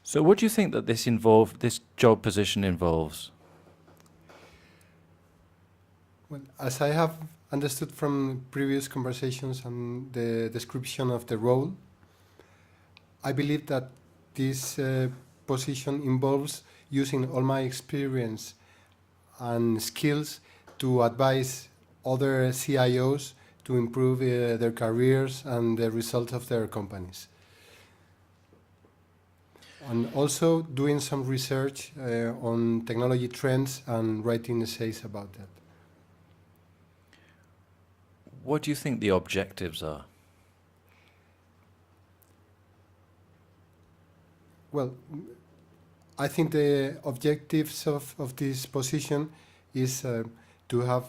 So what do you think that this job position involves? Well, as I have understood from previous conversations and the description of the role, I believe that this position involves using all my experience and skills to advise other CIOs to improve their careers and the results of their companies. And also doing some research on technology trends and writing essays about that. What do you think the objectives are? Well, I think the objectives of this position is to have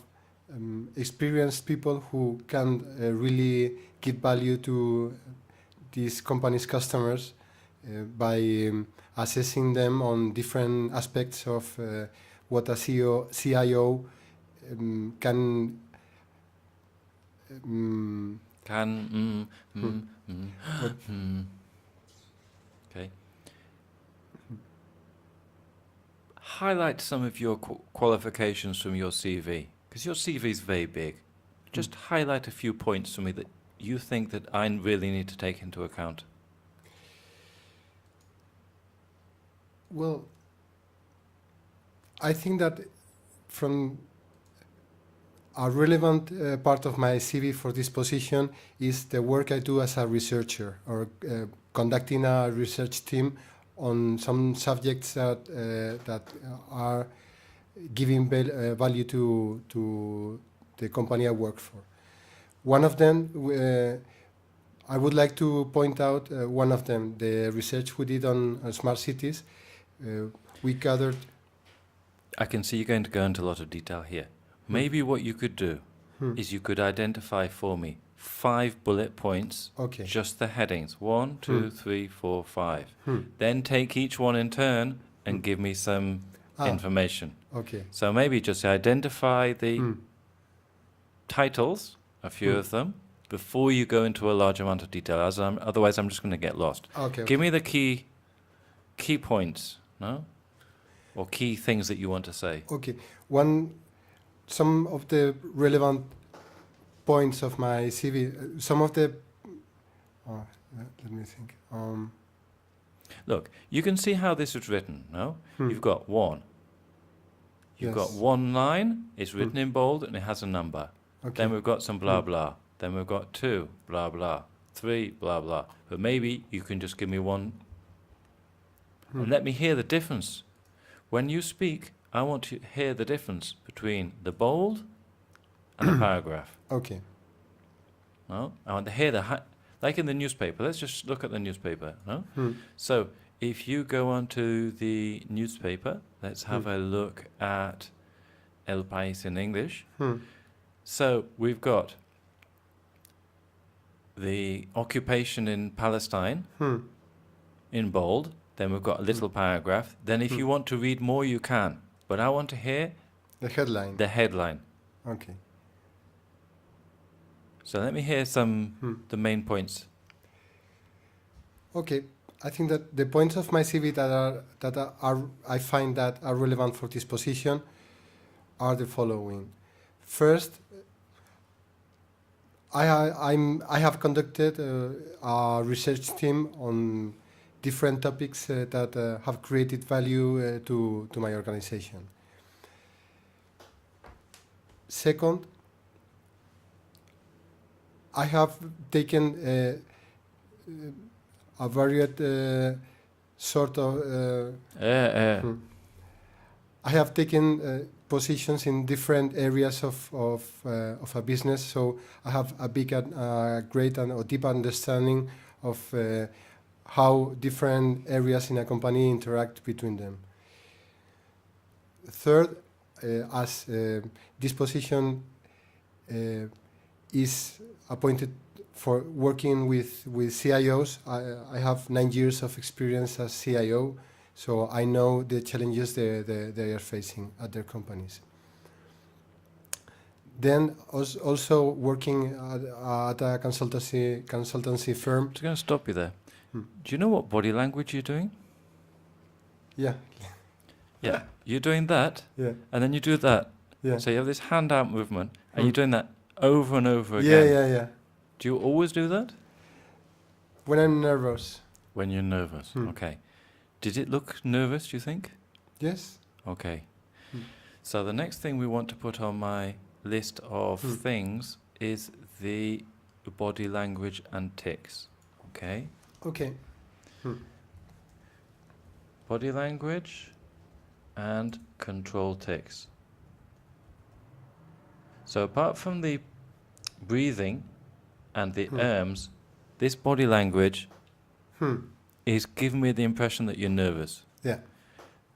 experienced people who can really give value to these companies' customers by assessing them on different aspects of what a CIO can Okay. Highlight some of your qualifications from your CV, because your CV is very big. Just highlight a few points for me that you think that I really need to take into account. Well, I think that from a relevant part of my CV for this position is the work I do as a researcher or conducting a research team on some subjects that are giving value to the company I work for. One of them, I would like to point out one of them, the research we did on smart cities. We gathered... I can see you're going to go into a lot of detail here. Maybe what you could do is you could identify for me 5 bullet points, just the headings, 1, 2, 3, 4, 5. Then take each one in turn and give me some information. Okay. So maybe just identify the titles, a few of them, before you go into a large amount of detail. Otherwise, I'm just going to get lost. Okay. Give me the key points, no? Or key things that you want to say. Okay. Some of the relevant points of my CV, some of the... let me think. Look, you can see how this is written, no? You've got 1. You've got 1 line, it's written in bold and it has a number. Okay. Then we've got some blah blah. Then we've got 2, blah blah. 3, blah blah. But maybe you can just give me 1 and let me hear the difference. When you speak, I want to hear the difference between the bold and the paragraph. Okay. No? I want to hear like in the newspaper. Let's just look at the newspaper. No? So if you go onto the newspaper, let's have a look at El País in English. So we've got the occupation in Palestine in bold. Then we've got a little paragraph. Then if you want to read more, you can. But I want to hear the headline. The headline. Okay. So let me hear the main points. Okay. I think that the points of my CV that I find that are relevant for this position are the following. First, I have conducted a research team on different topics that have created value to my organization. Second, I have taken a varied sort of... I have taken positions in different areas of a business, so I have a big, great and deep understanding of how different areas in a company interact between them. Third, as this position is appointed for working with CIOs, I have 9 years of experience as CIO, so I know the challenges they are facing at their companies. Then also working at a consultancy firm. I'm just going to stop you there. Do you know what body language you're doing? Yeah. Yeah. You're doing that, Yeah. and then you do that. Yeah. So you have this hand out movement, and you're doing that over and over Yeah, again. yeah. Do you always do that? When I'm nervous. When you're nervous. Okay. Did it look nervous, do you think? Yes. Okay. So the next thing we want to put on my list of things is the body language and tics. Okay? Okay. Body language and control tics. So apart from the breathing and the arms, this body language is giving me the impression that you're nervous. Yeah.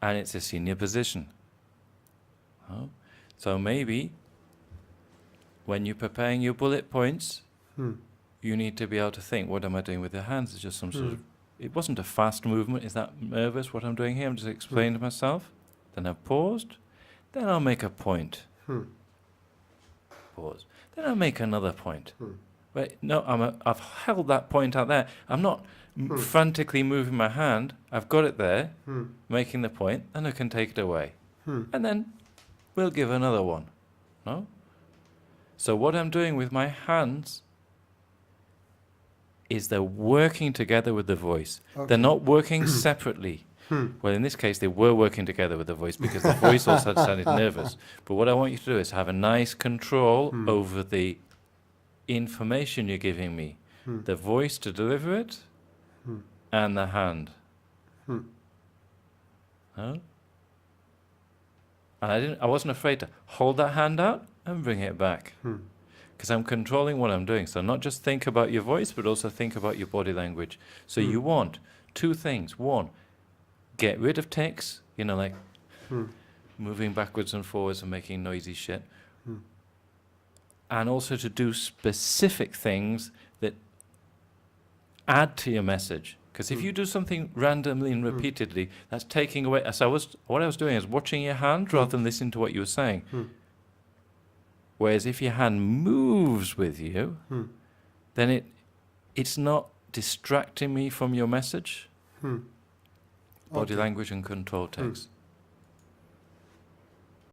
And it's a senior position. Oh. So maybe when you're preparing your bullet points, you need to be able to think, what am I doing with the hands? It's just some sort of, it wasn't a fast movement. Is that nervous, what I'm doing here? I'm just explaining to myself. Then I've paused. Then I'll make a point. Pause. Then I'll make another point. Right? No, I've held that point out there. I'm not frantically moving my hand. I've got it there, making the point, and I can take it away. And then we'll give another one. No? So what I'm doing with my hands is they're working together with the voice. Okay. They're not working separately. Well, in this case, they were working together with the voice because the voice also sounded nervous. But what I want you to do is have a nice control over the information you're giving me. The voice to deliver it and the hand. Huh? And I wasn't afraid to hold that hand out and bring it back. Because I'm controlling what I'm doing. So not just think about your voice, but also think about your body language. So you want two things. One, get rid of tics, you know, like moving backwards and forwards and making noisy shit. And also to do specific things that add to your message. Because if you do something randomly and repeatedly, that's taking away. So what I was doing is watching your hand rather than listening to what you were saying. Whereas if your hand moves with you, then it's not distracting me from your message. Body language and control text.